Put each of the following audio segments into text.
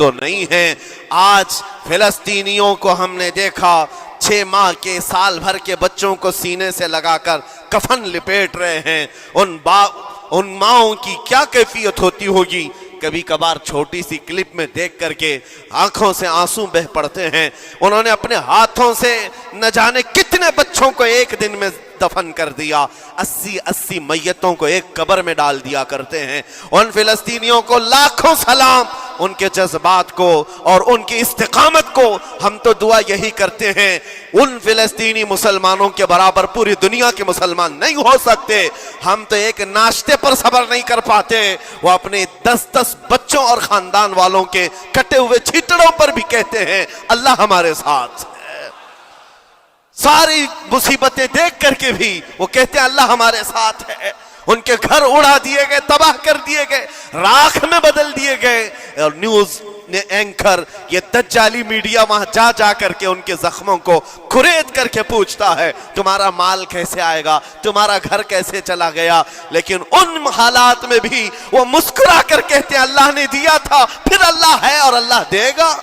تو نہیں ہیں۔ آج فلسطینیوں کو ہم نے دیکھا 6 ماہ کے سال بھر کے بچوں کو سینے سے لگا کر کفن لپیٹ رہے ہیں۔ ان ماؤں کی کیا کیفیت ہوتی ہوگی؟ کبھی کبھار چھوٹی سی کلپ میں دیکھ کر کے آنکھوں سے آنسو بہ پڑتے ہیں۔ انہوں نے اپنے ہاتھوں سے نہ جانے کتنے بچوں کو ایک دن میں دفن کر دیا۔ 80 میتوں کو ایک قبر میں ڈال دیا کرتے ہیں۔ ان فلسطینیوں کو لاکھوں سلام، ان کے جذبات کو اور ان کی استقامت کو ہم تو دعا یہی کرتے ہیں، ان فلسطینی مسلمانوں کے برابر پوری دنیا کے مسلمان نہیں ہو سکتے۔ ہم تو ایک ناشتے پر صبر نہیں کر پاتے، وہ اپنے 10 بچوں اور خاندان والوں کے کٹے ہوئے چھیٹڑوں پر بھی کہتے ہیں اللہ ہمارے ساتھ ہے۔ ساری مصیبتیں دیکھ کر کے بھی وہ کہتے ہیں اللہ ہمارے ساتھ ہے۔ ان کے گھر اڑا دیے گئے، تباہ کر دیے گئے، راکھ میں بدل دیے گئے، اور نیوز اینکر یہ دجالی میڈیا وہاں جا کر کے ان کے زخموں کو کھرید کر کے پوچھتا ہے تمہارا مال کیسے آئے گا، تمہارا گھر کیسے چلا گیا، لیکن ان حالات میں بھی وہ مسکرا کر کہتے ہیں اللہ نے دیا تھا، پھر اللہ ہے اور اللہ دے گا۔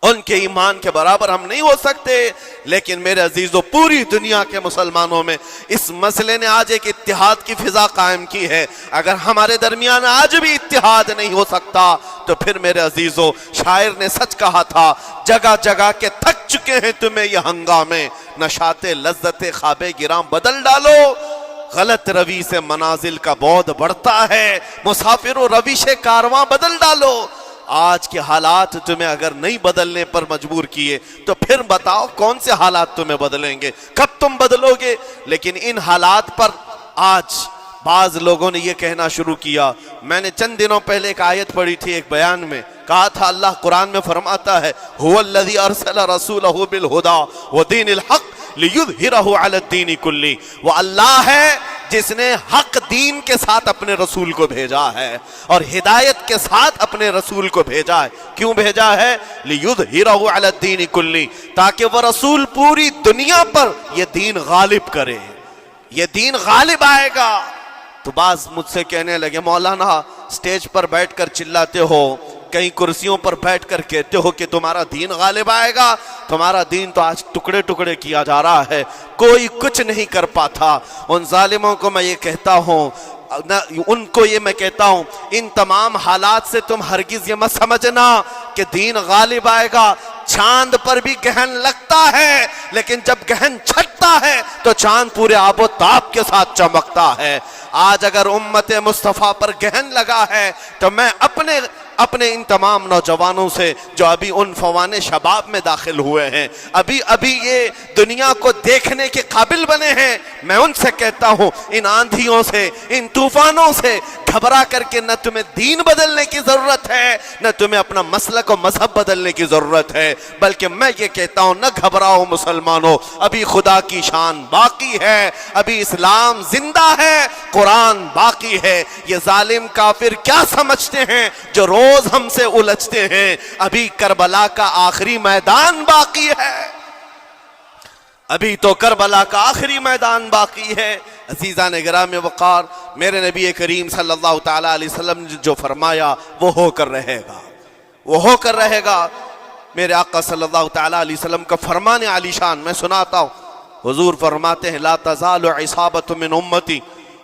ان کے ایمان کے برابر ہم نہیں ہو سکتے، لیکن میرے عزیزو پوری دنیا کے مسلمانوں میں اس مسئلے نے آج ایک اتحاد کی فضا قائم کی ہے۔ اگر ہمارے درمیان آج بھی اتحاد نہیں ہو سکتا تو پھر میرے عزیزو شاعر نے سچ کہا تھا، جگہ جگہ کے تھک چکے ہیں تمہیں یہ ہنگامے، نشاط لذت خواب گراں بدل ڈالو، غلط روی سے منازل کا بعد بڑھتا ہے، مسافر و روش کارواں بدل ڈالو۔ آج کے حالات تمہیں اگر نہیں بدلنے پر مجبور کیے تو پھر بتاؤ کون سے حالات تمہیں بدلیں گے، کب تم بدلو گے؟ لیکن ان حالات پر آج بعض لوگوں نے یہ کہنا شروع کیا۔ میں نے چند دنوں پہلے ایک آیت پڑھی تھی، ایک بیان میں کہا تھا اللہ قرآن میں فرماتا ہے هو الذی ارسل رسولہ بالہدی ودین الحق لیظہرہ علی الدین کلہ، وہ اللہ ہے جس نے حق دین کے ساتھ اپنے رسول کو بھیجا ہے اور ہدایت کے ساتھ اپنے رسول کو بھیجا ہے۔ کیوں بھیجا ہے؟ لیظہرہ علی الدین کلہ، تاکہ وہ رسول پوری دنیا پر یہ دین غالب کرے، یہ دین غالب آئے گا۔ تو بعض مجھ سے کہنے لگے مولانا سٹیج پر بیٹھ کر چلاتے ہو، کئی کرسیوں پر بیٹھ کر کہتے ہو کہ تمہارا دین غالب آئے گا، تمہارا دین تو آج ٹکڑے ٹکڑے کیا جا رہا ہے، کوئی کچھ نہیں کر پاتا۔ ان ظالموں کو میں یہ کہتا ہوں، ان کو یہ میں کہتا ہوں، ان تمام حالات سے تم ہرگز یہ مت سمجھنا کہ دین غالب آئے گا۔ چاند پر بھی گہن لگتا ہے، لیکن جب گہن چھٹتا ہے تو چاند پورے آب و تاب کے ساتھ چمکتا ہے۔ آج اگر امت مصطفیٰ پر گہن لگا ہے تو میں اپنے ان تمام نوجوانوں سے جو ابھی ان فوان شباب میں داخل ہوئے ہیں، ابھی یہ دنیا کو دیکھنے کے قابل بنے ہیں، میں ان سے کہتا ہوں ان آندھیوں سے، ان طوفانوں سے گھبرا کر کے نہ تمہیں دین بدلنے کی ضرورت ہے، نہ تمہیں اپنا مسلک و مذہب بدلنے کی ضرورت ہے، بلکہ میں یہ کہتا ہوں نہ گھبراؤ مسلمانوں، ابھی خدا کی شان باقی ہے، ابھی اسلام زندہ ہے، قرآن باقی ہے۔ یہ ظالم کافر کیا سمجھتے ہیں جو روز ہم سے الجھتے ہیں؟ ابھی کربلا کا آخری میدان باقی ہے، ابھی تو کربلا کا آخری میدان باقی ہے۔ عزیزان گرامی وقار، میرے نبی کریم صلی اللہ تعالیٰ علیہ وسلم نے جو فرمایا وہ ہو کر رہے گا، وہ ہو کر رہے گا۔ میرے آقا صلی اللہ تعالیٰ علیہ وسلم کا فرمان عالی شان میں سناتا ہوں۔ حضور فرماتے ہیں لا تزال عصابۃ من امتی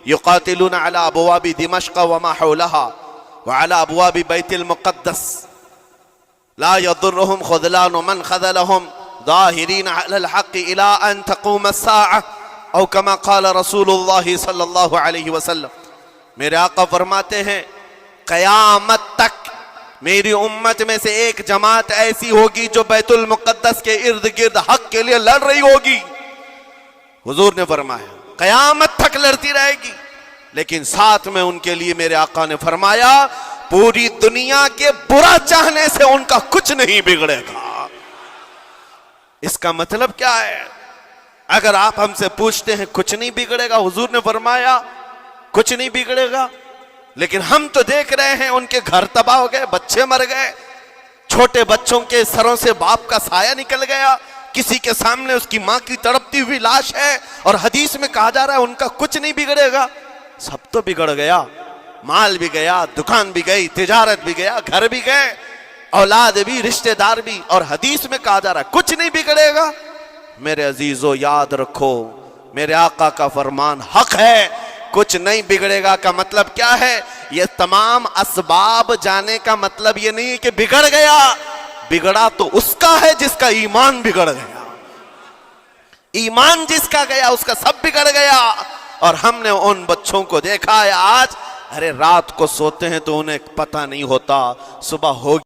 یقاتلون علی ابواب دمشق وما حولها وعلى ابواب بیت المقدس لا يضرهم خذلان من خذلهم ظاہرین علی الحق الى ان تقوم الساعة او کما قال رسول اللہ صلی اللہ علیہ وسلم۔ میرے آقا فرماتے ہیں قیامت تک میری امت میں سے ایک جماعت ایسی ہوگی جو بیت المقدس کے ارد گرد حق کے لیے لڑ رہی ہوگی۔ حضور نے فرمایا قیامت تک لڑتی رہے گی، لیکن ساتھ میں ان کے لیے میرے آقا نے فرمایا پوری دنیا کے برا چاہنے سے ان کا کچھ نہیں بگڑے گا۔ اس کا مطلب کیا ہے؟ اگر آپ ہم سے پوچھتے ہیں کچھ نہیں بگڑے گا، حضور نے فرمایا کچھ نہیں بگڑے گا، لیکن ہم تو دیکھ رہے ہیں ان کے گھر تباہ ہو گئے، بچے مر گئے، چھوٹے بچوں کے سروں سے باپ کا سایہ نکل گیا، کسی کے سامنے اس کی ماں کی تڑپتی ہوئی لاش ہے، اور حدیث میں کہا جا رہا ہے ان کا کچھ نہیں بگڑے گا۔ سب تو بگڑ گیا، مال بھی گیا، دکان بھی گئی، تجارت بھی گیا، گھر بھی گئے، اولاد بھی، رشتہ دار بھی، اور حدیث میں کہا جا رہا ہے کچھ نہیں بگڑے گا۔ میرے عزیزو یاد رکھو، میرے آقا کا فرمان حق ہے، کچھ نہیں بگڑے گا کا مطلب کیا ہے؟ یہ تمام اسباب جانے کا مطلب یہ نہیں کہ بگڑ گیا، بگڑا تو اس کا ہے جس کا ایمان بگڑ گیا، ایمان جس کا گیا اس کا سب بگڑ گیا۔ اور ہم نے ان بچوں کو دیکھا ہے آج، ارے رات کو سوتے ہیں تو انہیں پتہ نہیں ہوتا صبح ہو